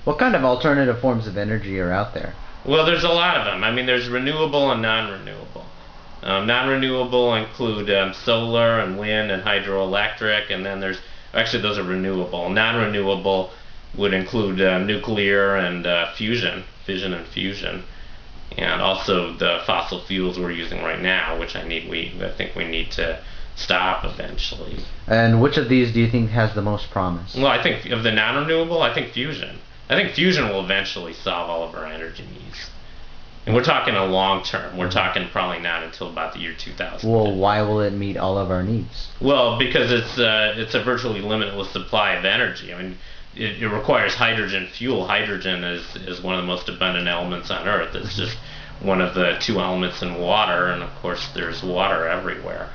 What kind of alternative forms of energy are out there? Well, there's a lot of them. I mean, there's renewable and non-renewable. Non-renewable include solar and wind and hydroelectric, and then there's actually those are renewable. Non-renewable would include nuclear and fission and fusion, and also the fossil fuels we're using right now, which I think we need to stop eventually. And which of these do you think has the most promise? Well, I think of the non-renewable, I think fusion. I think fusion will eventually solve all of our energy needs. And we're talking a long term. We're talking probably not until about the year 2000. Well, why will it meet all of our needs? Well, because it's a virtually limitless supply of energy. I mean, it requires hydrogen fuel. Hydrogen is one of the most abundant elements on Earth. It's just one of the two elements in water, and of course there's water everywhere.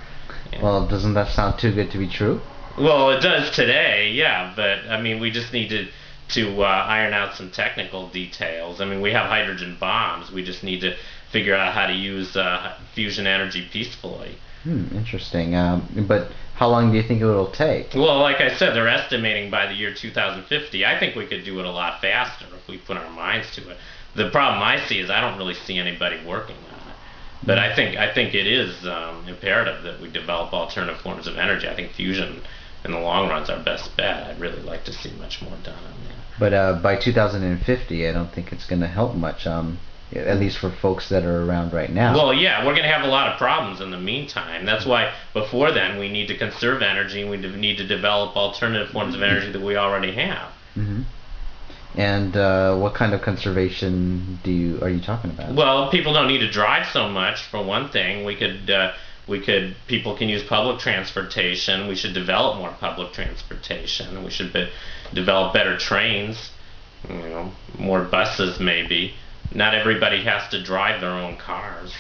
Well, doesn't that sound too good to be true? Well, it does today, yeah, but I mean, we just need to iron out some technical details. I mean, we have hydrogen bombs. We just need to figure out how to use fusion energy peacefully. Interesting. But how long do you think it will take? Well, like I said, they're estimating by the year 2050. I think we could do it a lot faster if we put our minds to it. The problem I see is I don't really see anybody working on it. But I think it is imperative that we develop alternative forms of energy. I think fusion in the long run is our best bet. I'd really like to see much more done on that. But by 2050, I don't think it's going to help much, at least for folks that are around right now. Well, yeah, we're going to have a lot of problems in the meantime. That's why before then we need to conserve energy and we need to develop alternative forms of energy that we already have. hmm And what kind of conservation are you talking about? Well, people don't need to drive so much, for one thing. People can use public transportation. We should develop more public transportation. We should develop better trains, more buses maybe. Not everybody has to drive their own cars.